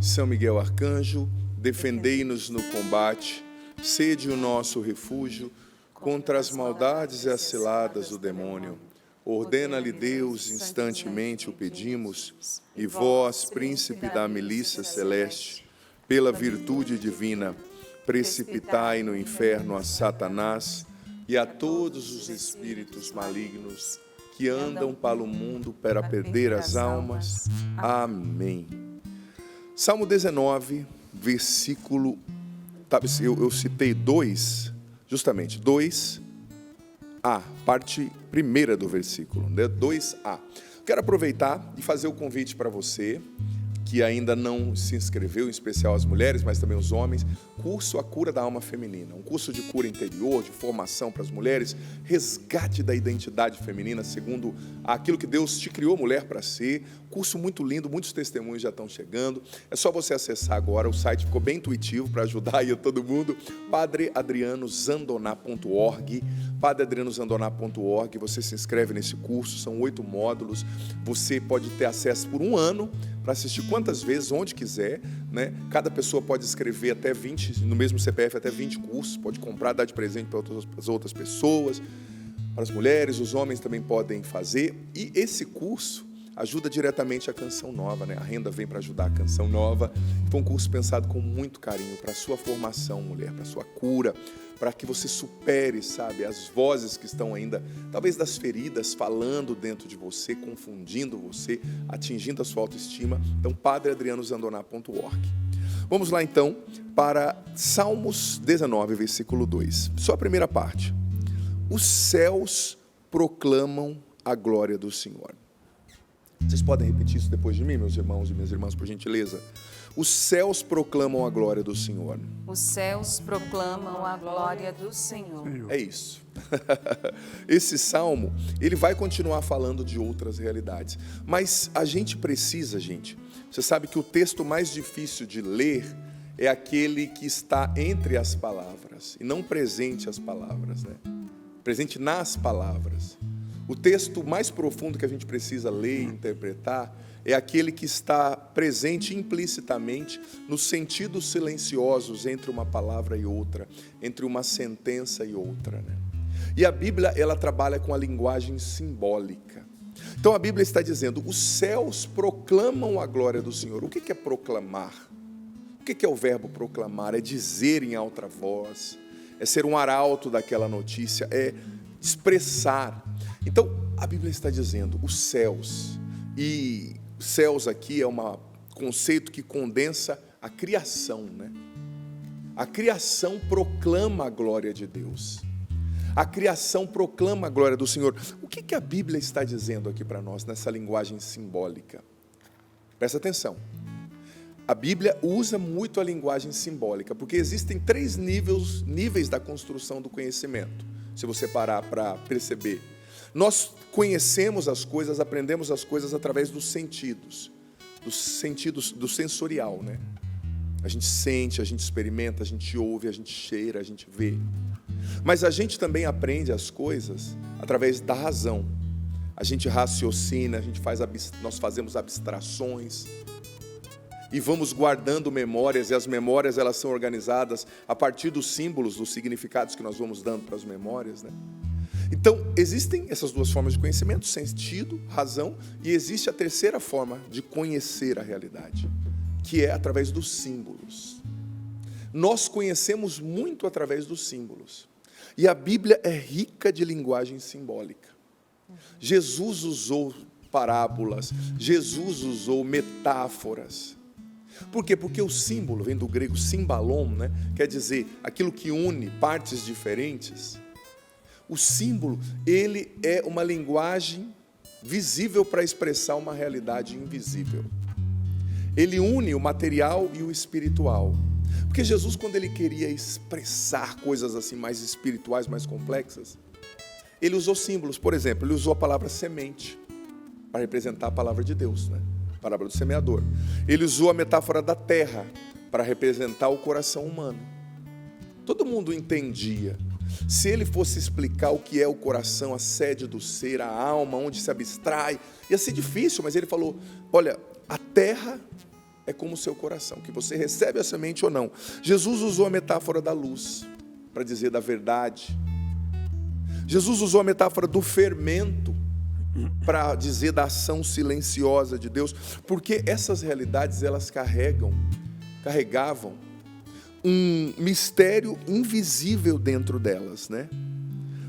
São Miguel Arcanjo, defendei-nos no combate, sede o nosso refúgio contra as maldades e as ciladas do demônio. Ordena-lhe Deus, instantemente o pedimos, e vós, príncipe da milícia celeste, pela virtude divina, precipitai no inferno a Satanás e a todos os espíritos malignos que andam pelo mundo para perder as almas. Amém. Salmo 19, versículo... Eu citei 2, justamente, 2a, parte primeira do versículo, né? 2a. Quero aproveitar e fazer o convite para você que ainda não se inscreveu, em especial as mulheres, mas também os homens, curso A Cura da Alma Feminina, um curso de cura interior, de formação para as mulheres, resgate da identidade feminina, segundo aquilo que Deus te criou mulher para ser, curso muito lindo, muitos testemunhos já estão chegando, é só você acessar agora, o site ficou bem intuitivo para ajudar aí a todo mundo, padreadrianozandoná.org, padreadrianozandoná.org, você se inscreve nesse curso, são 8 módulos, você pode ter acesso por 1 ano, para assistir quantas vezes, onde quiser, né? Cada pessoa pode escrever até 20, no mesmo CPF, até 20 cursos, pode comprar, dar de presente para as outras pessoas, para as mulheres, os homens também podem fazer, e esse curso ajuda diretamente a Canção Nova, né? A renda vem para ajudar a Canção Nova, foi um curso pensado com muito carinho, para a sua formação, mulher, para a sua cura, para que você supere, sabe, as vozes que estão ainda, talvez das feridas, falando dentro de você, confundindo você, atingindo a sua autoestima. Então, padreadrianozandoná.org. Vamos lá, então, para Salmos 19, versículo 2. Só a primeira parte. Os céus proclamam a glória do Senhor. Vocês podem repetir isso depois de mim, meus irmãos e minhas irmãs, por gentileza? Os céus proclamam a glória do Senhor. Os céus proclamam a glória do Senhor. É isso. Esse salmo, ele vai continuar falando de outras realidades. Mas a gente precisa, você sabe que o texto mais difícil de ler é aquele que está entre as palavras, e não presente às palavras, né? Presente nas palavras. O texto mais profundo que a gente precisa ler e interpretar é aquele que está presente implicitamente nos sentidos silenciosos entre uma palavra e outra, entre uma sentença e outra, né? E a Bíblia, ela trabalha com a linguagem simbólica. Então a Bíblia está dizendo, os céus proclamam a glória do Senhor. O que é proclamar? O que é o verbo proclamar? É dizer em alta voz, é ser um arauto daquela notícia, é expressar. Então, a Bíblia está dizendo, os céus, e céus aqui é um conceito que condensa a criação, né? A criação proclama a glória de Deus. A criação proclama a glória do Senhor. O que a Bíblia está dizendo aqui para nós, nessa linguagem simbólica? Presta atenção. A Bíblia usa muito a linguagem simbólica, porque existem 3 níveis da construção do conhecimento, se você parar para perceber. Nós conhecemos as coisas, aprendemos as coisas através dos sentidos, do sensorial, né? A gente sente, a gente experimenta, a gente ouve, a gente cheira, a gente vê. Mas a gente também aprende as coisas através da razão. A gente raciocina, nós fazemos abstrações e vamos guardando memórias, e as memórias, elas são organizadas a partir dos símbolos, dos significados que nós vamos dando para as memórias, né? Então, existem essas 2 formas de conhecimento, sentido, razão, e existe a terceira forma de conhecer a realidade, que é através dos símbolos. Nós conhecemos muito através dos símbolos, e a Bíblia é rica de linguagem simbólica. Jesus usou parábolas, Jesus usou metáforas. Por quê? Porque o símbolo vem do grego simbalon, né? Quer dizer, aquilo que une partes diferentes. O símbolo, ele é uma linguagem visível para expressar uma realidade invisível. Ele une o material e o espiritual. Porque Jesus, quando ele queria expressar coisas assim mais espirituais, mais complexas, ele usou símbolos. Por exemplo, ele usou a palavra semente para representar a palavra de Deus, né? A palavra do semeador. Ele usou a metáfora da terra para representar o coração humano. Todo mundo entendia. Se ele fosse explicar o que é o coração, a sede do ser, a alma, onde se abstrai, ia ser difícil, mas ele falou, olha, a terra é como o seu coração, que você recebe a semente ou não. Jesus usou a metáfora da luz para dizer da verdade. Jesus usou a metáfora do fermento para dizer da ação silenciosa de Deus, porque essas realidades elas carregavam um mistério invisível dentro delas, né?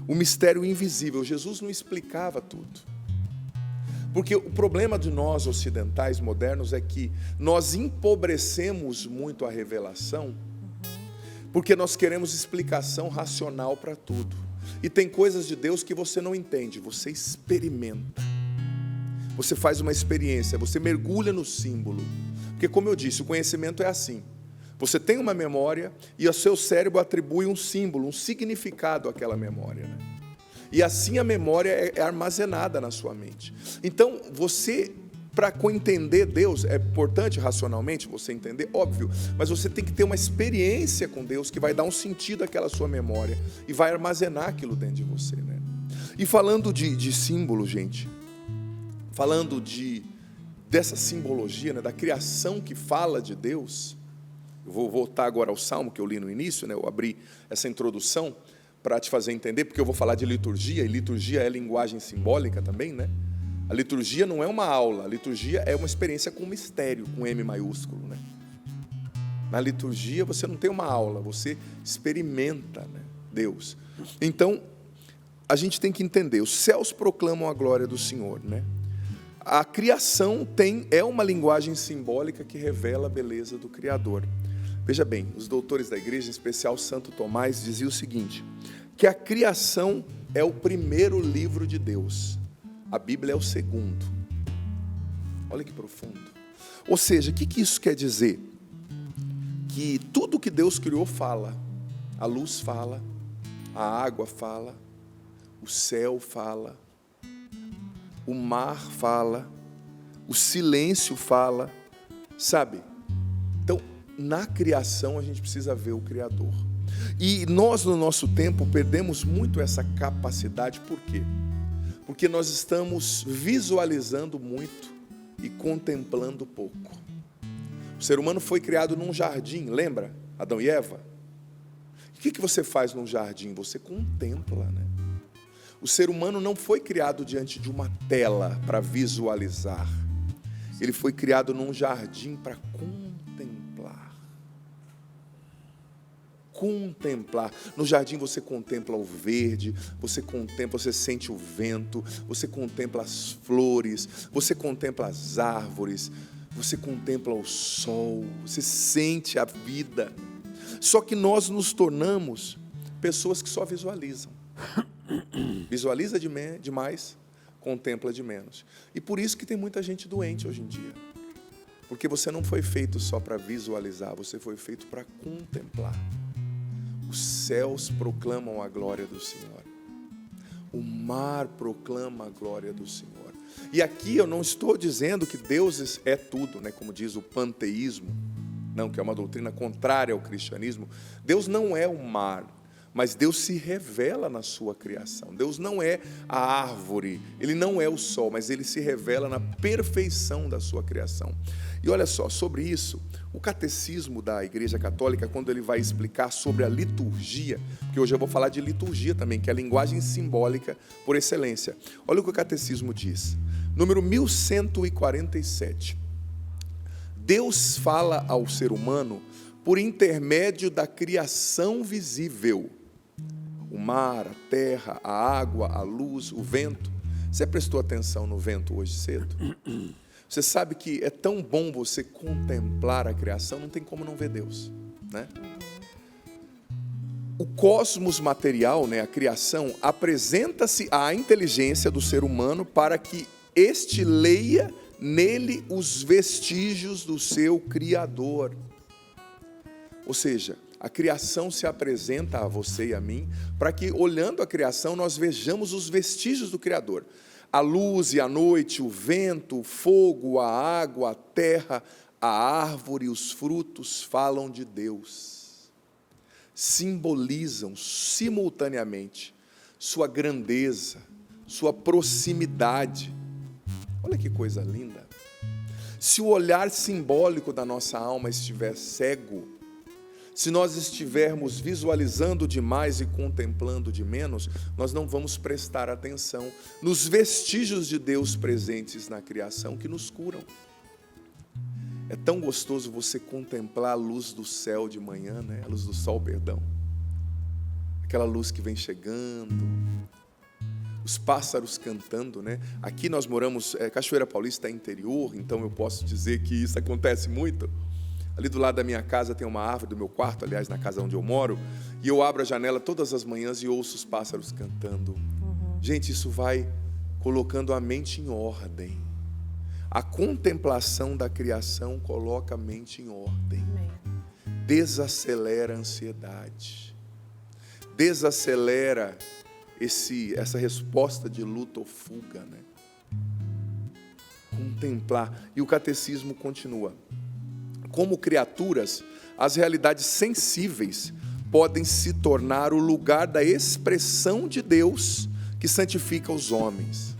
O mistério invisível. Jesus não explicava tudo. Porque o problema de nós ocidentais modernos é que nós empobrecemos muito a revelação, porque nós queremos explicação racional para tudo. E tem coisas de Deus que você não entende, você experimenta. Você faz uma experiência, você mergulha no símbolo. Porque, como eu disse, o conhecimento é assim. Você tem uma memória e o seu cérebro atribui um símbolo, um significado àquela memória, né? E assim a memória é armazenada na sua mente. Então, você, para entender Deus, é importante racionalmente você entender, óbvio, mas você tem que ter uma experiência com Deus que vai dar um sentido àquela sua memória e vai armazenar aquilo dentro de você, né? E falando de símbolo, gente, falando dessa simbologia, né, da criação que fala de Deus, eu vou voltar agora ao Salmo que eu li no início, né, eu abri essa introdução para te fazer entender, porque eu vou falar de liturgia, e liturgia é linguagem simbólica também, né? A liturgia não é uma aula, a liturgia é uma experiência com mistério, com M maiúsculo, né? Na liturgia você não tem uma aula, você experimenta, né, Deus. Então, a gente tem que entender, os céus proclamam a glória do Senhor, né? A criação é uma linguagem simbólica que revela a beleza do Criador. Veja bem, os doutores da igreja, em especial Santo Tomás, diziam o seguinte, que a criação é o primeiro livro de Deus, a Bíblia é o segundo. Olha que profundo. Ou seja, o que isso quer dizer? Que tudo que Deus criou fala. A luz fala, a água fala, o céu fala, o mar fala, o silêncio fala, sabe? Então, na criação a gente precisa ver o Criador. E nós no nosso tempo perdemos muito essa capacidade, por quê? Porque nós estamos visualizando muito e contemplando pouco. O ser humano foi criado num jardim, lembra? Adão e Eva? O que você faz num jardim? Você contempla, né? O ser humano não foi criado diante de uma tela para visualizar. Ele foi criado num jardim para contemplar. Contemplar. No jardim você contempla o verde, você contempla, você sente o vento, você contempla as flores, você contempla as árvores, você contempla o sol, você sente a vida. Só que nós nos tornamos pessoas que só visualizam. Visualiza demais, contempla de menos. E por isso que tem muita gente doente hoje em dia. Porque você não foi feito só para visualizar, você foi feito para contemplar. Os céus proclamam a glória do Senhor. O mar proclama a glória do Senhor. E aqui eu não estou dizendo que Deus é tudo, né? Como diz o panteísmo, não, que é uma doutrina contrária ao cristianismo. Deus não é o mar, mas Deus se revela na sua criação. Deus não é a árvore, Ele não é o sol, mas Ele se revela na perfeição da sua criação. E olha só, sobre isso, o catecismo da Igreja Católica, quando ele vai explicar sobre a liturgia, porque hoje eu vou falar de liturgia também, que é a linguagem simbólica por excelência. Olha o que o catecismo diz, número 1147. Deus fala ao ser humano por intermédio da criação visível. O mar, a terra, a água, a luz, o vento. Você prestou atenção no vento hoje cedo? Você sabe que é tão bom você contemplar a criação, não tem como não ver Deus, né? O cosmos material, né, a criação, apresenta-se à inteligência do ser humano para que este leia nele os vestígios do seu Criador. Ou seja, a criação se apresenta a você e a mim para que, olhando a criação, nós vejamos os vestígios do Criador. A luz e a noite, o vento, o fogo, a água, a terra, a árvore, os frutos falam de Deus. Simbolizam simultaneamente sua grandeza, sua proximidade. Olha que coisa linda. Se o olhar simbólico da nossa alma estiver cego, se nós estivermos visualizando demais e contemplando de menos, nós não vamos prestar atenção nos vestígios de Deus presentes na criação que nos curam. É tão gostoso você contemplar a luz do céu de manhã, né? A luz do sol, perdão. Aquela luz que vem chegando, os pássaros cantando, né? Aqui nós moramos, Cachoeira Paulista é interior, então eu posso dizer que isso acontece muito. Ali do lado da minha casa tem uma árvore, do meu quarto, aliás, na casa onde eu moro, e eu abro a janela todas as manhãs e ouço os pássaros cantando. Gente, isso vai colocando a mente em ordem. A contemplação da criação coloca a mente em ordem. Desacelera a ansiedade. Desacelera essa resposta de luta ou fuga, né? Contemplar. E o catecismo continua. Como criaturas, as realidades sensíveis podem se tornar o lugar da expressão de Deus que santifica os homens.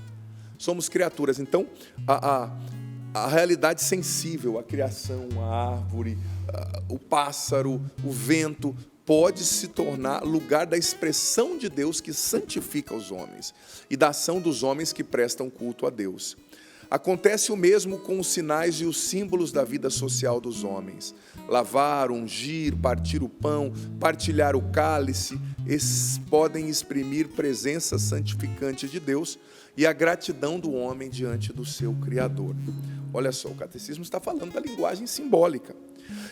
Somos criaturas, então a realidade sensível, a criação, a árvore, o pássaro, o vento, pode se tornar lugar da expressão de Deus que santifica os homens e da ação dos homens que prestam culto a Deus. Acontece o mesmo com os sinais e os símbolos da vida social dos homens. Lavar, ungir, partir o pão, partilhar o cálice, esses podem exprimir presença santificante de Deus e a gratidão do homem diante do seu Criador. Olha só, o catecismo está falando da linguagem simbólica.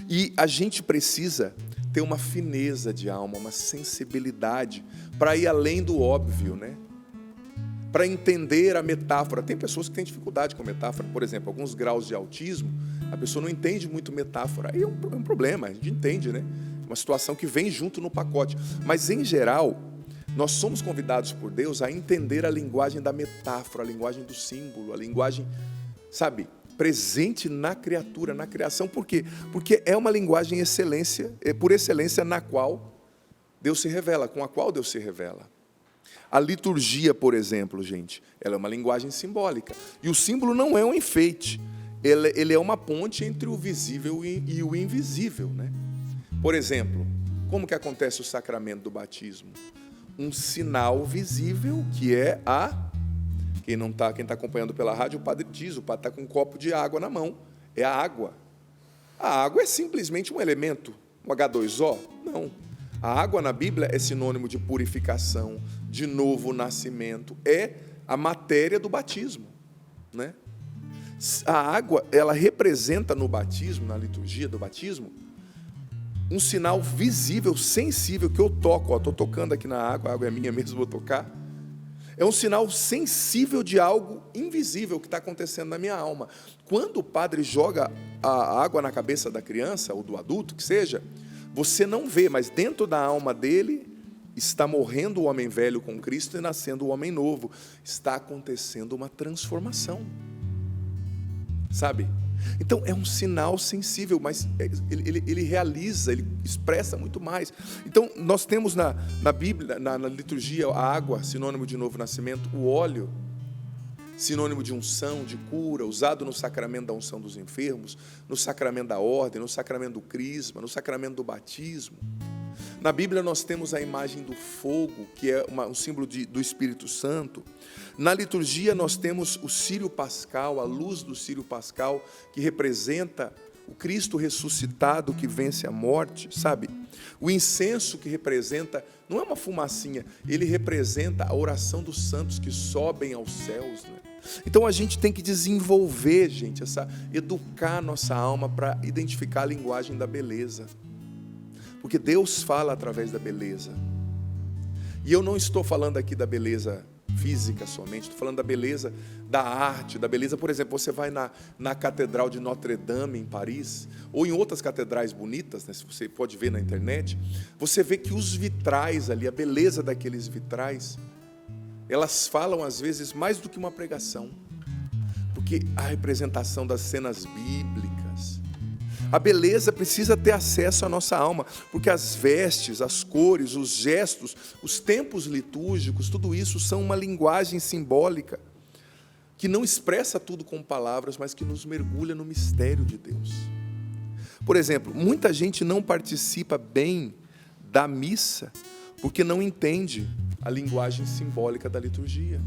E a gente precisa ter uma fineza de alma, uma sensibilidade para ir além do óbvio, né? Para entender a metáfora. Tem pessoas que têm dificuldade com metáfora, por exemplo, alguns graus de autismo, a pessoa não entende muito metáfora. Aí é um problema, a gente entende, né? Uma situação que vem junto no pacote. Mas, em geral, nós somos convidados por Deus a entender a linguagem da metáfora, a linguagem do símbolo, a linguagem, sabe, presente na criatura, na criação. Por quê? Porque é uma linguagem por excelência na qual Deus se revela, com a qual Deus se revela. A liturgia, por exemplo, gente, ela é uma linguagem simbólica. E o símbolo não é um enfeite. Ele é uma ponte entre o visível e o invisível, né? Por exemplo, como que acontece o sacramento do batismo? Um sinal visível que é quem está acompanhando pela rádio, o padre diz, o padre está com um copo de água na mão. É a água. A água é simplesmente um elemento, um H2O? Não. A água na Bíblia é sinônimo de purificação, de novo nascimento, é a matéria do batismo, né? A água, ela representa no batismo, na liturgia do batismo, um sinal visível, sensível, que eu toco, estou tocando aqui na água, a água é minha mesmo, vou tocar. É um sinal sensível de algo invisível que está acontecendo na minha alma. Quando o padre joga a água na cabeça da criança, ou do adulto, que seja, você não vê, mas dentro da alma dele está morrendo o homem velho com Cristo e nascendo o homem novo. Está acontecendo uma transformação. Sabe? Então é um sinal sensível, mas ele realiza, ele expressa muito mais. Então nós temos na Bíblia, na liturgia, a água, sinônimo de novo nascimento, o óleo, sinônimo de unção, de cura, usado no sacramento da unção dos enfermos, no sacramento da ordem, no sacramento do crisma, no sacramento do batismo. Na Bíblia nós temos a imagem do fogo, que é um símbolo do Espírito Santo. Na liturgia nós temos o Círio Pascal, a luz do Círio Pascal, que representa o Cristo ressuscitado que vence a morte, sabe? O incenso que representa, não é uma fumacinha, ele representa a oração dos santos que sobem aos céus, né? Então a gente tem que desenvolver, gente, educar a nossa alma para identificar a linguagem da beleza. Porque Deus fala através da beleza. E eu não estou falando aqui da beleza física somente, estou falando da beleza da arte, da beleza, por exemplo, você vai na Catedral de Notre Dame em Paris, ou em outras catedrais bonitas, né, se você pode ver na internet, você vê que os vitrais ali, a beleza daqueles vitrais, elas falam às vezes mais do que uma pregação, porque a representação das cenas bíblicas, a beleza precisa ter acesso à nossa alma, porque as vestes, as cores, os gestos, os tempos litúrgicos, tudo isso são uma linguagem simbólica que não expressa tudo com palavras, mas que nos mergulha no mistério de Deus. Por exemplo, muita gente não participa bem da missa porque não entende a linguagem simbólica da liturgia.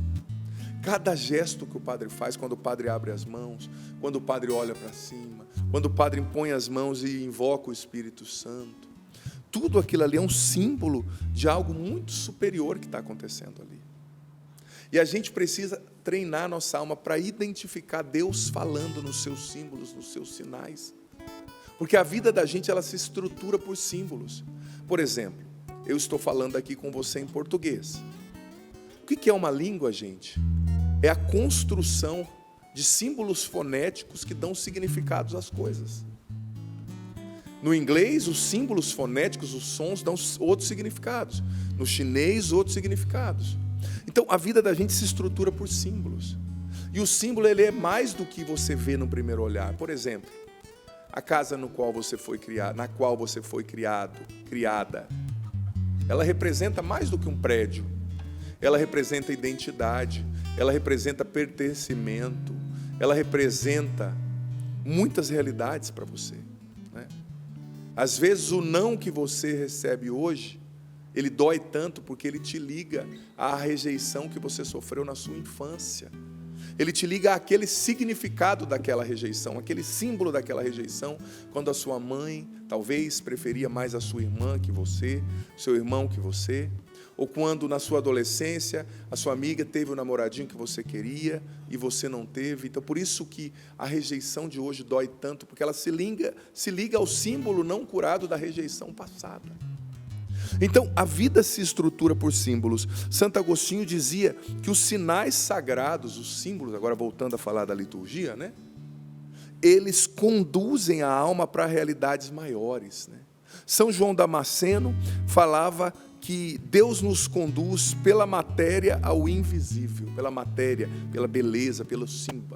Cada gesto que o padre faz, quando o padre abre as mãos, quando o padre olha para cima, quando o padre impõe as mãos e invoca o Espírito Santo, tudo aquilo ali é um símbolo de algo muito superior que está acontecendo ali. E a gente precisa treinar nossa alma para identificar Deus falando nos seus símbolos, nos seus sinais. Porque a vida da gente, ela se estrutura por símbolos. Por exemplo, eu estou falando aqui com você em português. O que é uma língua, gente? É a construção de símbolos fonéticos que dão significados às coisas. No inglês, os símbolos fonéticos, os sons, dão outros significados. No chinês, outros significados. Então, a vida da gente se estrutura por símbolos. E o símbolo, ele é mais do que você vê no primeiro olhar. Por exemplo, a casa na qual você foi criada, ela representa mais do que um prédio. Ela representa identidade, ela representa pertencimento, ela representa muitas realidades para você, né? Às vezes o não que você recebe hoje, ele dói tanto porque ele te liga à rejeição que você sofreu na sua infância. Ele te liga àquele significado daquela rejeição, aquele símbolo daquela rejeição, quando a sua mãe talvez preferia mais a sua irmã que você, seu irmão que você, ou quando na sua adolescência a sua amiga teve o namoradinho que você queria e você não teve. Então por isso que a rejeição de hoje dói tanto, porque ela se liga ao símbolo não curado da rejeição passada. Então, a vida se estrutura por símbolos. Santo Agostinho dizia que os sinais sagrados, os símbolos, agora voltando a falar da liturgia, né? Eles conduzem a alma para realidades maiores, né? São João Damasceno falava que Deus nos conduz pela matéria ao invisível, pela matéria, pela beleza, pela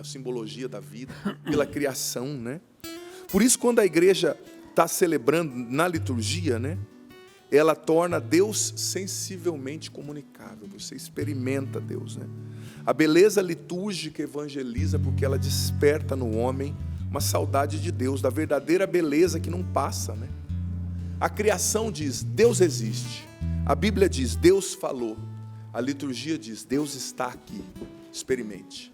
simbologia da vida, pela criação, né? Por isso, quando a igreja está celebrando na liturgia, né? Ela torna Deus sensivelmente comunicável. Você experimenta Deus, né? A beleza litúrgica evangeliza porque ela desperta no homem uma saudade de Deus, da verdadeira beleza que não passa, né? A criação diz, Deus existe. A Bíblia diz, Deus falou. A liturgia diz, Deus está aqui. Experimente.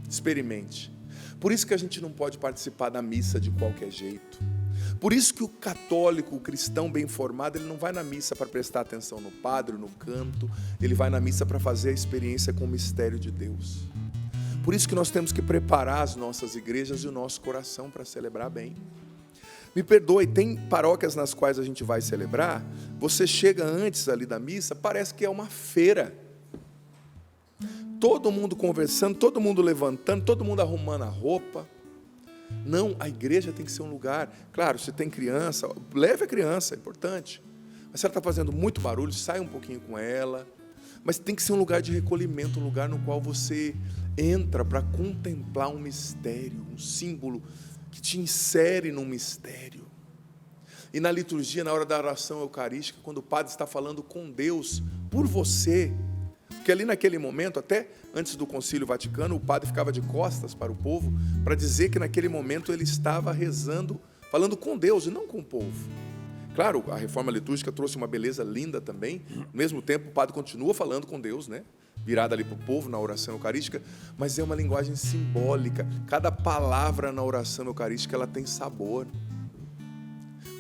Experimente. Por isso que a gente não pode participar da missa de qualquer jeito. Por isso que o católico, o cristão bem formado, ele não vai na missa para prestar atenção no padre, no canto, ele vai na missa para fazer a experiência com o mistério de Deus. Por isso que nós temos que preparar as nossas igrejas e o nosso coração para celebrar bem. Me perdoe, tem paróquias nas quais a gente vai celebrar, você chega antes ali da missa, parece que é uma feira. Todo mundo conversando, todo mundo levantando, todo mundo arrumando a roupa. Não, a igreja tem que ser um lugar, claro, se tem criança, leve a criança, é importante. Mas se ela está fazendo muito barulho, sai um pouquinho com ela. Mas tem que ser um lugar de recolhimento, um lugar no qual você entra para contemplar um mistério, um símbolo que te insere num mistério. E na liturgia, na hora da oração eucarística, quando o padre está falando com Deus, por você, porque ali naquele momento, até antes do Concílio Vaticano, o padre ficava de costas para o povo, para dizer que naquele momento ele estava rezando, falando com Deus e não com o povo. Claro, a reforma litúrgica trouxe uma beleza linda também, ao mesmo tempo o padre continua falando com Deus, né? Virado ali para o povo na oração eucarística, mas é uma linguagem simbólica. Cada palavra na oração eucarística, ela tem sabor.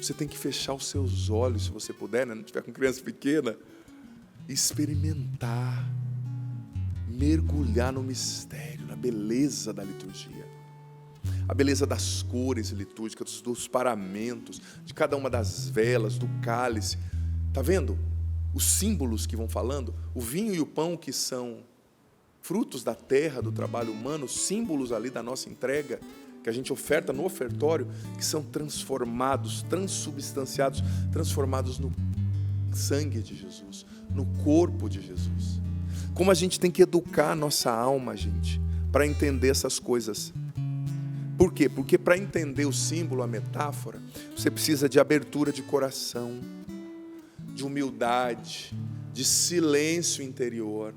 Você tem que fechar os seus olhos, se você puder, né? Não estiver com criança pequena, experimentar, mergulhar no mistério, na beleza da liturgia, a beleza das cores litúrgicas, dos paramentos, de cada uma das velas, do cálice. Está vendo? Os símbolos que vão falando, o vinho e o pão que são frutos da terra, do trabalho humano, símbolos ali da nossa entrega, que a gente oferta no ofertório, que são transformados, transubstanciados, transformados no sangue de Jesus, no corpo de Jesus. Como a gente tem que educar a nossa alma, gente, para entender essas coisas. Por quê? Porque para entender o símbolo, a metáfora, você precisa de abertura de coração, de humildade, de silêncio interior.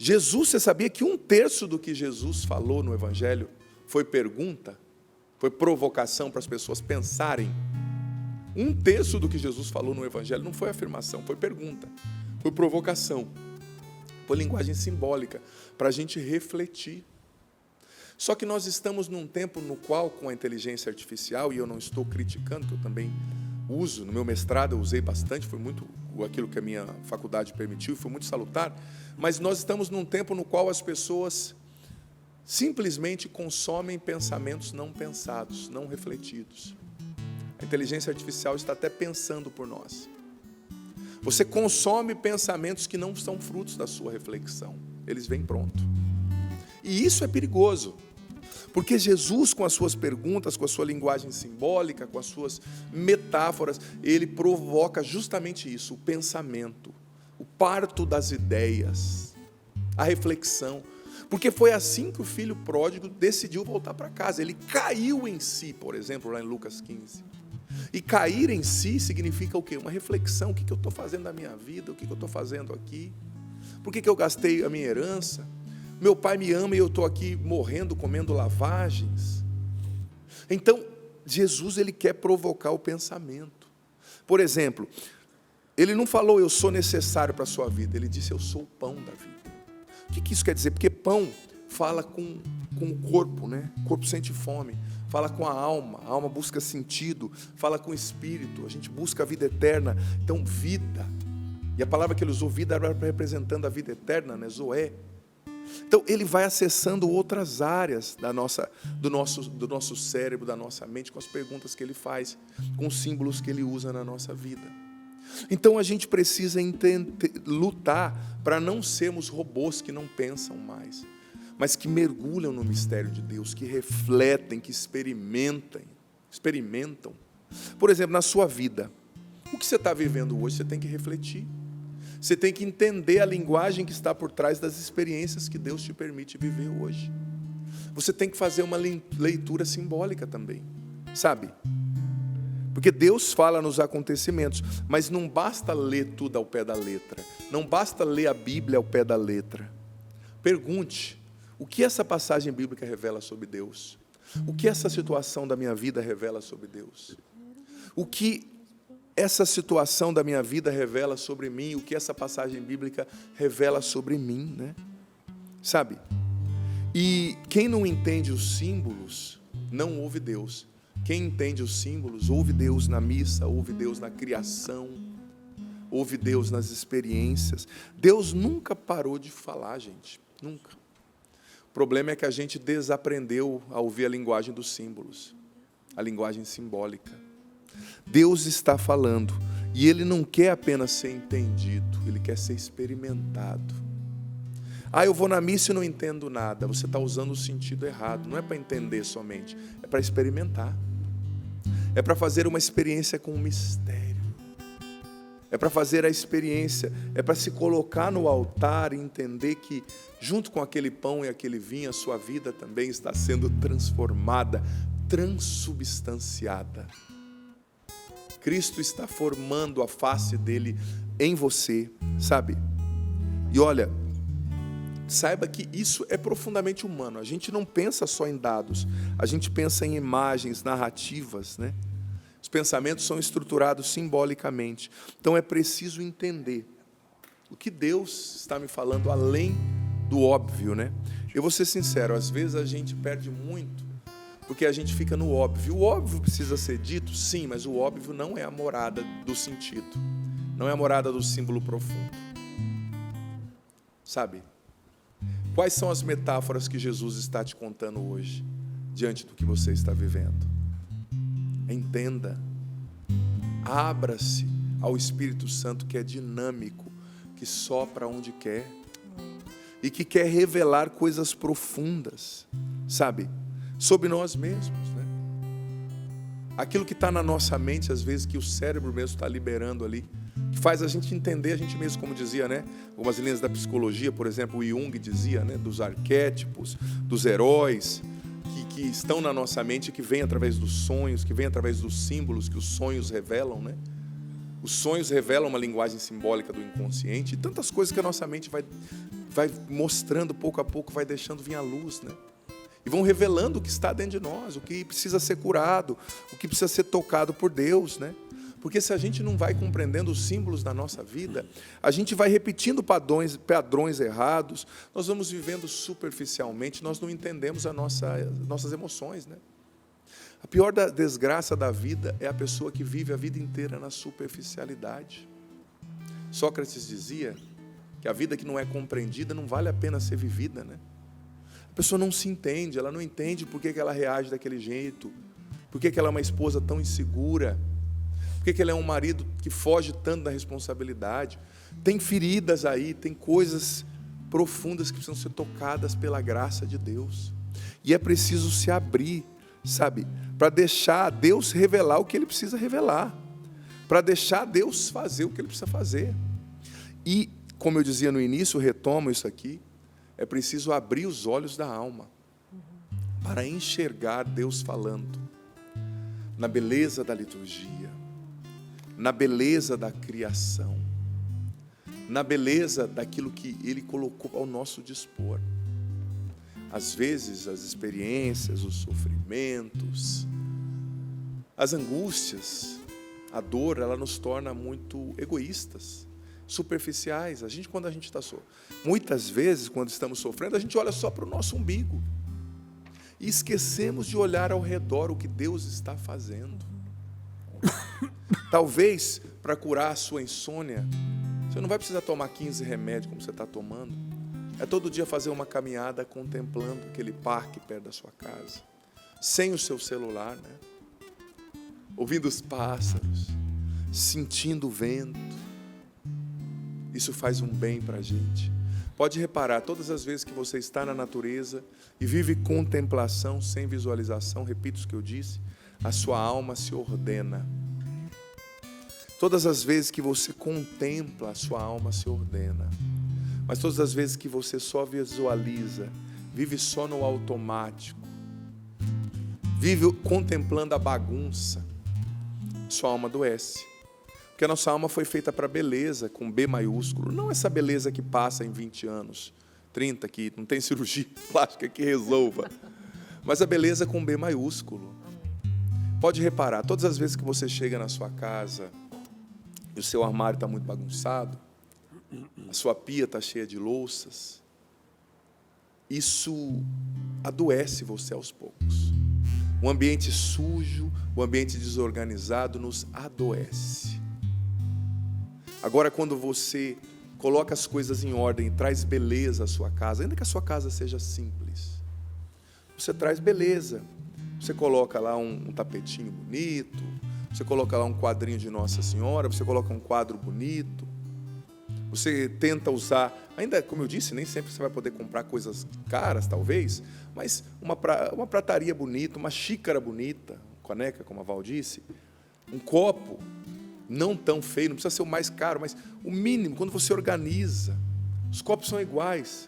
Jesus, você sabia que 1/3 do que Jesus falou no Evangelho foi pergunta, foi provocação para as pessoas pensarem? 1/3 do que Jesus falou no Evangelho não foi afirmação, foi pergunta, foi provocação, foi linguagem simbólica, para a gente refletir. Só que nós estamos num tempo no qual, com a inteligência artificial, e eu não estou criticando, que eu também uso, no meu mestrado eu usei bastante, foi muito aquilo que a minha faculdade permitiu, foi muito salutar, mas nós estamos num tempo no qual as pessoas simplesmente consomem pensamentos não pensados, não refletidos. A inteligência artificial está até pensando por nós. Você consome pensamentos que não são frutos da sua reflexão, eles vêm pronto. E isso é perigoso, porque Jesus, com as suas perguntas, com a sua linguagem simbólica, com as suas metáforas, ele provoca justamente isso, o pensamento, o parto das ideias, a reflexão. Porque foi assim que o filho pródigo decidiu voltar para casa. Ele caiu em si, por exemplo, lá em Lucas 15. E cair em si significa o quê? Uma reflexão. O que eu estou fazendo na minha vida? O que eu estou fazendo aqui? Por que eu gastei a minha herança? Meu pai me ama e eu estou aqui morrendo, comendo lavagens. Então, Jesus, ele quer provocar o pensamento. Por exemplo, ele não falou, eu sou necessário para a sua vida. Ele disse, eu sou o pão da vida. O que isso quer dizer? Porque pão fala com o corpo, né? O corpo sente fome. Fala com a alma busca sentido. Fala com o espírito, a gente busca a vida eterna. Então, vida. E a palavra que ele usou, vida, era representando a vida eterna, né? Zoé. Então, ele vai acessando outras áreas do nosso cérebro, da nossa mente, com as perguntas que ele faz, com os símbolos que ele usa na nossa vida. Então, a gente precisa lutar para não sermos robôs que não pensam mais, mas que mergulham no mistério de Deus, que refletem, que experimentam. Por exemplo, na sua vida, o que você está vivendo hoje, você tem que refletir. Você tem que entender a linguagem que está por trás das experiências que Deus te permite viver hoje. Você tem que fazer uma leitura simbólica também, sabe? Porque Deus fala nos acontecimentos, mas não basta ler tudo ao pé da letra. Não basta ler a Bíblia ao pé da letra. Pergunte, o que essa passagem bíblica revela sobre Deus? O que essa situação da minha vida revela sobre Deus? O que essa situação da minha vida revela sobre mim, o que essa passagem bíblica revela sobre mim, né? Sabe? E quem não entende os símbolos, não ouve Deus. Quem entende os símbolos, ouve Deus na missa, ouve Deus na criação, ouve Deus nas experiências. Deus nunca parou de falar, gente, nunca. O problema é que a gente desaprendeu a ouvir a linguagem dos símbolos, a linguagem simbólica. Deus está falando, e Ele não quer apenas ser entendido, Ele quer ser experimentado. Eu vou na missa e não entendo nada. Você está usando o sentido errado. Não é para entender somente, é para experimentar. É para fazer uma experiência com o mistério. É para fazer a experiência, é para se colocar no altar e entender que, junto com aquele pão e aquele vinho, a sua vida também está sendo transformada, transubstanciada. Cristo está formando a face dele em você, sabe? E olha, saiba que isso é profundamente humano. A gente não pensa só em dados, a gente pensa em imagens, narrativas, né? Os pensamentos são estruturados simbolicamente. Então é preciso entender o que Deus está me falando além do óbvio, né? Eu vou ser sincero, às vezes a gente perde muito porque a gente fica no óbvio. O óbvio precisa ser dito, sim, mas o óbvio não é a morada do sentido, não é a morada do símbolo profundo. Sabe? Quais são as metáforas que Jesus está te contando hoje, diante do que você está vivendo? Entenda, abra-se ao Espírito Santo, que é dinâmico, que sopra onde quer e que quer revelar coisas profundas, sabe? Sobre nós mesmos, né? Aquilo que está na nossa mente, às vezes, que o cérebro mesmo está liberando ali, que faz a gente entender a gente mesmo, como dizia, né? Algumas linhas da psicologia, por exemplo, o Jung dizia, né? Dos arquétipos, dos heróis, que estão na nossa mente, que vêm através dos sonhos, que vêm através dos símbolos que os sonhos revelam, né? Os sonhos revelam uma linguagem simbólica do inconsciente, e tantas coisas que a nossa mente vai mostrando pouco a pouco, vai deixando vir a luz, né? E vão revelando o que está dentro de nós, o que precisa ser curado, o que precisa ser tocado por Deus, né? Porque se a gente não vai compreendendo os símbolos da nossa vida, a gente vai repetindo padrões errados, nós vamos vivendo superficialmente, nós não entendemos nossas emoções, né? A pior desgraça da vida é a pessoa que vive a vida inteira na superficialidade. Sócrates dizia que a vida que não é compreendida não vale a pena ser vivida, né? A pessoa não se entende, ela não entende por que ela reage daquele jeito, por que ela é uma esposa tão insegura, por que ele é um marido que foge tanto da responsabilidade. Tem feridas aí, tem coisas profundas que precisam ser tocadas pela graça de Deus. E é preciso se abrir, sabe? Para deixar Deus revelar o que Ele precisa revelar. Para deixar Deus fazer o que Ele precisa fazer. E, como eu dizia no início, retomo isso aqui, é preciso abrir os olhos da alma para enxergar Deus falando na beleza da liturgia, na beleza da criação, na beleza daquilo que Ele colocou ao nosso dispor. Às vezes, as experiências, os sofrimentos, as angústias, a dor, ela nos torna muito egoístas, superficiais. Quando a gente está muitas vezes, quando estamos sofrendo, a gente olha só para o nosso umbigo e esquecemos de olhar ao redor o que Deus está fazendo. Talvez, para curar a sua insônia, você não vai precisar tomar 15 remédios como você está tomando. É todo dia fazer uma caminhada contemplando aquele parque perto da sua casa, sem o seu celular, né? Ouvindo os pássaros, sentindo o vento. Isso faz um bem para a gente. Pode reparar, todas as vezes que você está na natureza e vive contemplação sem visualização, repito o que eu disse, a sua alma se ordena. Todas as vezes que você contempla, a sua alma se ordena. Mas todas as vezes que você só visualiza, vive só no automático, vive contemplando a bagunça, sua alma adoece. Porque a nossa alma foi feita para beleza, com B maiúsculo. Não essa beleza que passa em 20 anos, 30, que não tem cirurgia plástica que resolva. Mas a beleza com B maiúsculo. Pode reparar, todas as vezes que você chega na sua casa e o seu armário está muito bagunçado, a sua pia está cheia de louças, isso adoece você aos poucos. O ambiente sujo, o ambiente desorganizado nos adoece. Agora, quando você coloca as coisas em ordem e traz beleza à sua casa, ainda que a sua casa seja simples, você traz beleza. Você coloca lá um tapetinho bonito, você coloca lá um quadrinho de Nossa Senhora, você coloca um quadro bonito, você tenta usar, ainda como eu disse, nem sempre você vai poder comprar coisas caras, talvez, mas uma prataria bonita, uma xícara bonita, caneca, como a Val disse, um copo, não tão feio, não precisa ser o mais caro, mas o mínimo, quando você organiza, os copos são iguais,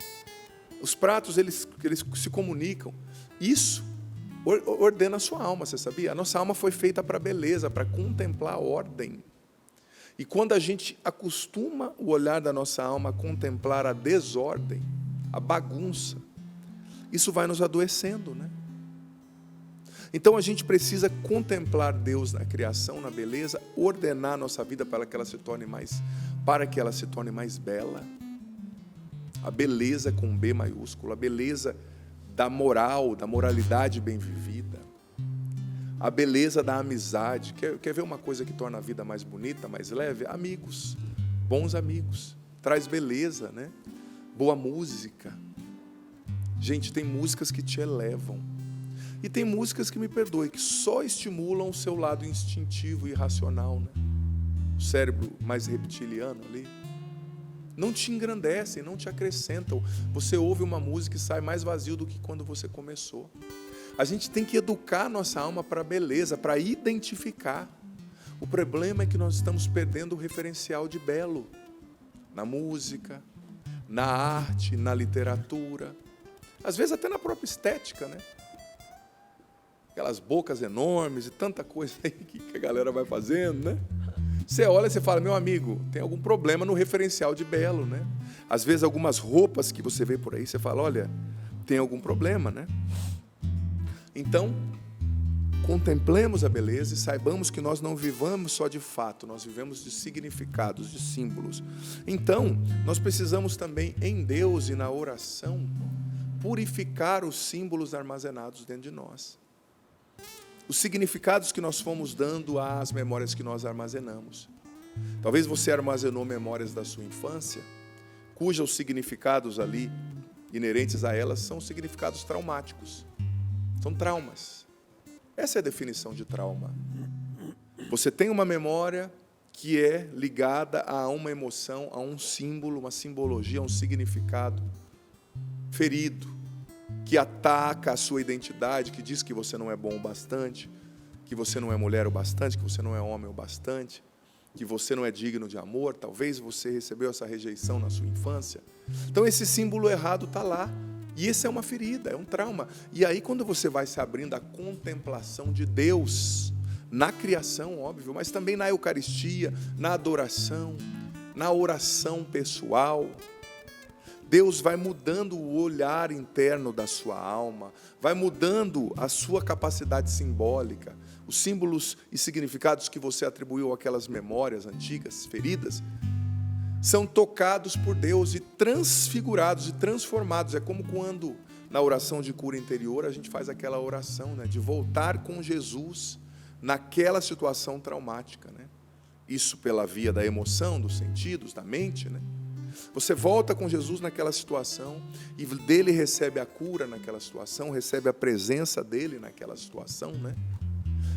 os pratos, eles se comunicam, isso ordena a sua alma, você sabia? A nossa alma foi feita para beleza, para contemplar a ordem. E quando a gente acostuma o olhar da nossa alma a contemplar a desordem, a bagunça, isso vai nos adoecendo, né? Então a gente precisa contemplar Deus na criação, na beleza, ordenar a nossa vida para que ela se torne mais bela. A beleza com B maiúsculo, a beleza da moral, da moralidade bem vivida, a beleza da amizade. Quer ver uma coisa que torna a vida mais bonita, mais leve? Amigos, bons amigos, traz beleza, né? Boa música. Gente, tem músicas que te elevam, e tem músicas que, me perdoe, que só estimulam o seu lado instintivo e irracional, né? O cérebro mais reptiliano ali. Não te engrandecem, não te acrescentam. Você ouve uma música e sai mais vazio do que quando você começou. A gente tem que educar a nossa alma para a beleza, para identificar. O problema é que nós estamos perdendo o referencial de belo na música, na arte, na literatura, às vezes até na própria estética, né? Aquelas bocas enormes e tanta coisa aí que a galera vai fazendo, né? Você olha e você fala, meu amigo, tem algum problema no referencial de belo, né? Às vezes algumas roupas que você vê por aí, você fala, olha, tem algum problema, né? Então, contemplemos a beleza e saibamos que nós não vivamos só de fato, nós vivemos de significados, de símbolos. Então, nós precisamos também, em Deus e na oração, purificar os símbolos armazenados dentro de nós. Os significados que nós fomos dando às memórias que nós armazenamos. Talvez você armazenou memórias da sua infância, cujos significados ali, inerentes a elas, são significados traumáticos. São traumas. Essa é a definição de trauma. Você tem uma memória que é ligada a uma emoção, a um símbolo, uma simbologia, a um significado ferido, que ataca a sua identidade, que diz que você não é bom o bastante, que você não é mulher o bastante, que você não é homem o bastante, que você não é digno de amor. Talvez você recebeu essa rejeição na sua infância. Então esse símbolo errado está lá. E esse é uma ferida, é um trauma. E aí quando você vai se abrindo à contemplação de Deus, na criação, óbvio, mas também na Eucaristia, na adoração, na oração pessoal, Deus vai mudando o olhar interno da sua alma, vai mudando a sua capacidade simbólica, os símbolos e significados que você atribuiu àquelas memórias antigas, feridas, são tocados por Deus e transfigurados e transformados. É como quando, na oração de cura interior, a gente faz aquela oração, né, de voltar com Jesus naquela situação traumática, né? Isso pela via da emoção, dos sentidos, da mente, né? Você volta com Jesus naquela situação e dele recebe a cura naquela situação, recebe a presença dele naquela situação, né?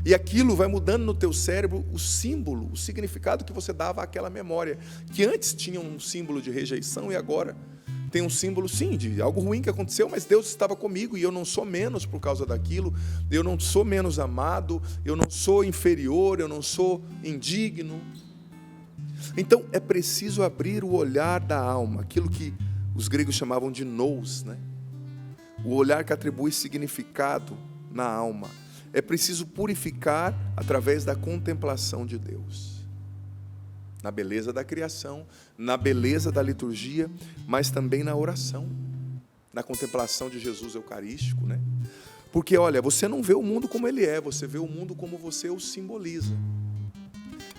E aquilo vai mudando no teu cérebro o símbolo, o significado que você dava àquela memória, que antes tinha um símbolo de rejeição e agora tem um símbolo, sim, de algo ruim que aconteceu, mas Deus estava comigo e eu não sou menos por causa daquilo, eu não sou menos amado, eu não sou inferior, eu não sou indigno. Então é preciso abrir o olhar da alma, aquilo que os gregos chamavam de nous, né? O olhar que atribui significado na alma. É preciso purificar através da contemplação de Deus. Na beleza da criação, na beleza da liturgia, mas também na oração, na contemplação de Jesus eucarístico, né? Porque, olha, você não vê o mundo como ele é, você vê o mundo como você o simboliza.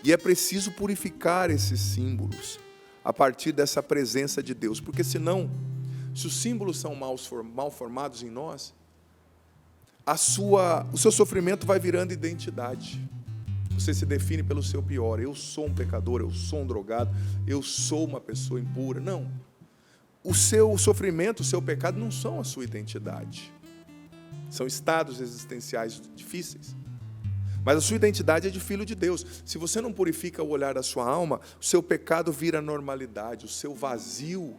E é preciso purificar esses símbolos a partir dessa presença de Deus, porque senão, se os símbolos são mal formados em nós, o seu sofrimento vai virando identidade. Você se define pelo seu pior. Eu sou um pecador, eu sou um drogado, eu sou uma pessoa impura. Não. O seu sofrimento, o seu pecado não são a sua identidade. São estados existenciais difíceis. Mas a sua identidade é de filho de Deus. Se você não purifica o olhar da sua alma, o seu pecado vira normalidade, o seu vazio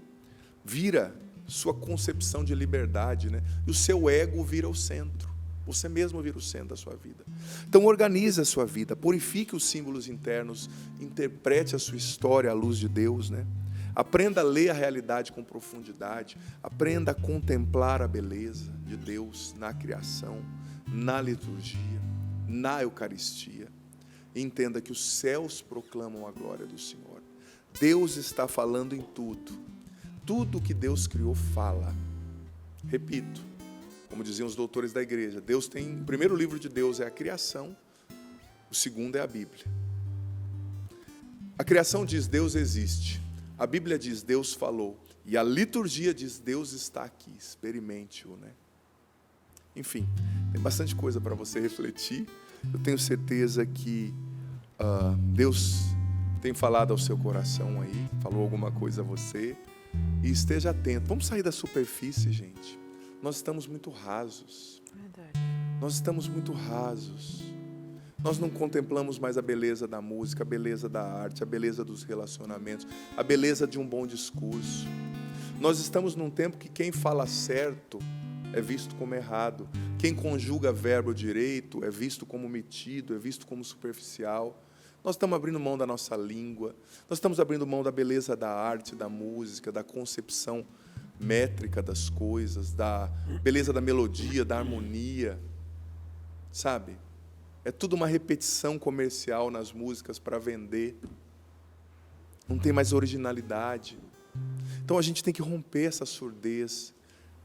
vira sua concepção de liberdade, né? E o seu ego vira o centro. Você mesmo vira o centro da sua vida. Então organize a sua vida, purifique os símbolos internos, interprete a sua história à luz de Deus, né? Aprenda a ler a realidade com profundidade, aprenda a contemplar a beleza de Deus na criação, na liturgia, na Eucaristia. E entenda que os céus proclamam a glória do Senhor. Deus está falando em tudo. Tudo que Deus criou fala. Repito, como diziam os doutores da igreja, Deus tem, o primeiro livro de Deus é a criação, o segundo é a Bíblia. A criação diz Deus existe, a Bíblia diz Deus falou, e a liturgia diz Deus está aqui, experimente-o, né? Enfim, tem bastante coisa para você refletir. Eu tenho certeza que Deus tem falado ao seu coração aí, falou alguma coisa a você, e esteja atento. Vamos sair da superfície, gente. Nós estamos muito rasos. Verdade. Nós estamos muito rasos. Nós não contemplamos mais a beleza da música, a beleza da arte, a beleza dos relacionamentos, a beleza de um bom discurso. Nós estamos num tempo que quem fala certo é visto como errado. Quem conjuga verbo direito é visto como metido, é visto como superficial. Nós estamos abrindo mão da nossa língua. Nós estamos abrindo mão da beleza da arte, da música, da concepção métrica das coisas, da beleza da melodia, da harmonia, sabe? É tudo uma repetição comercial nas músicas para vender. Não tem mais originalidade. Então a gente tem que romper essa surdez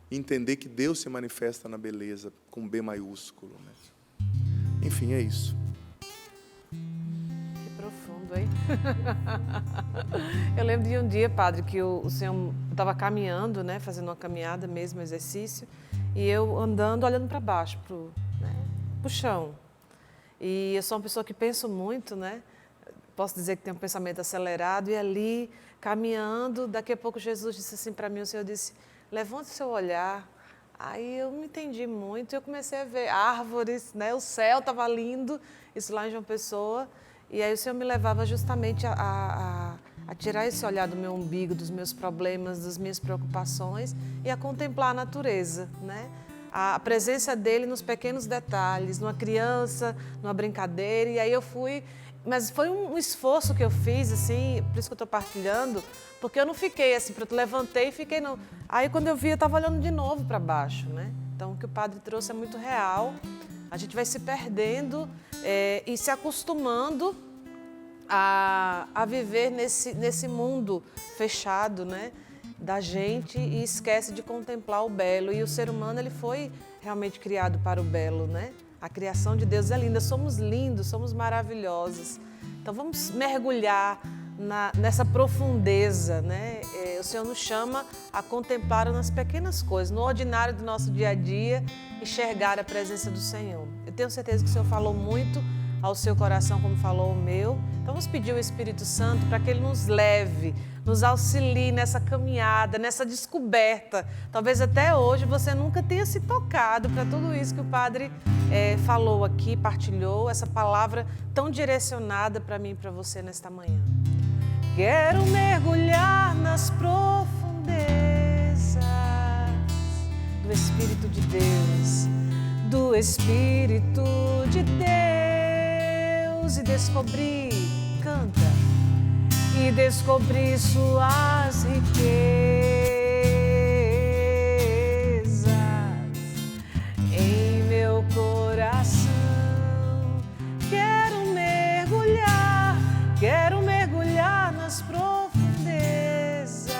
e entender que Deus se manifesta na beleza, com B maiúsculo, né? Enfim, é isso. Que profundo, hein? Eu lembro de um dia, padre, que o senhor estava caminhando, né? Fazendo uma caminhada mesmo, exercício, e eu andando, olhando para baixo, pro chão. E eu sou uma pessoa que penso muito, né? Posso dizer que tenho um pensamento acelerado, e ali, caminhando, daqui a pouco Jesus disse assim para mim, o Senhor disse, levante o seu olhar. Aí eu me entendi muito, e eu comecei a ver árvores, né? O céu estava lindo, isso lá em João Pessoa, e aí o Senhor me levava justamente a tirar esse olhar do meu umbigo, dos meus problemas, das minhas preocupações, e a contemplar a natureza, né? A presença dele nos pequenos detalhes, numa criança, numa brincadeira, e aí eu fui... Mas foi um esforço que eu fiz, assim, por isso que eu estou partilhando, porque eu não fiquei assim, eu levantei e fiquei não. Aí quando eu vi, eu estava olhando de novo para baixo, né? Então o que o padre trouxe é muito real, a gente vai se perdendo e se acostumando a viver nesse mundo fechado, né? Da gente, e esquece de contemplar o belo. E o ser humano, ele foi realmente criado para o belo, né? A criação de Deus é linda, somos lindos, somos maravilhosos. Então vamos mergulhar nessa profundeza, né? O Senhor nos chama a contemplar nas pequenas coisas, no ordinário do nosso dia a dia, enxergar a presença do Senhor. Eu tenho certeza que o Senhor falou muito ao seu coração, como falou o meu. Então vamos pedir ao Espírito Santo para que Ele nos leve, nos auxilie nessa caminhada, nessa descoberta. Talvez até hoje você nunca tenha se tocado para tudo isso que o Padre falou aqui, partilhou, essa palavra tão direcionada para mim e para você nesta manhã. Quero mergulhar nas profundezas do Espírito de Deus, do Espírito de Deus, e descobrir, canta, e descobrir suas riquezas em meu coração. Quero mergulhar nas profundezas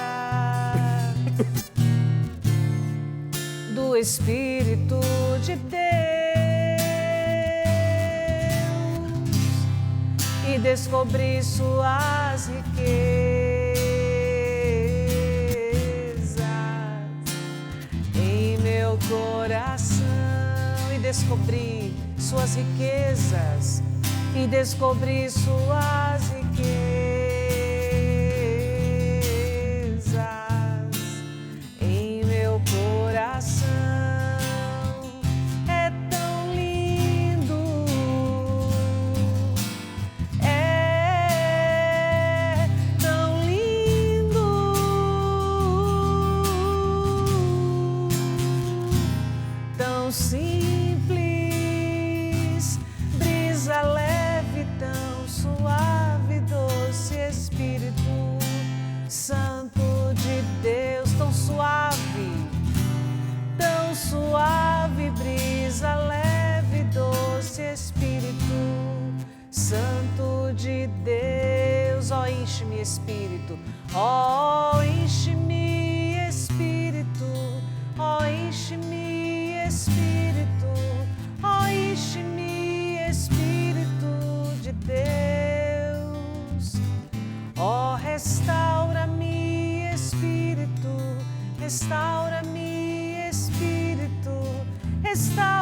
do Espírito de Deus e descobrir suas riquezas em meu coração, e descobrir suas riquezas, e descobrir suas riquezas em meu coração. É tão lindo, é tão lindo, tão simples, brisa leve, tão suave, doce Espírito Santo de Deus, tão suave, brisa leve, doce Espírito Santo de Deus. Ó, enche-me, Espírito, ó, enche-me, Espírito, ó, enche-me, Espírito, ó, enche-me, Espírito de Deus. Ó, restaura-me, Espírito, restaura-me, Espírito, restaura-me.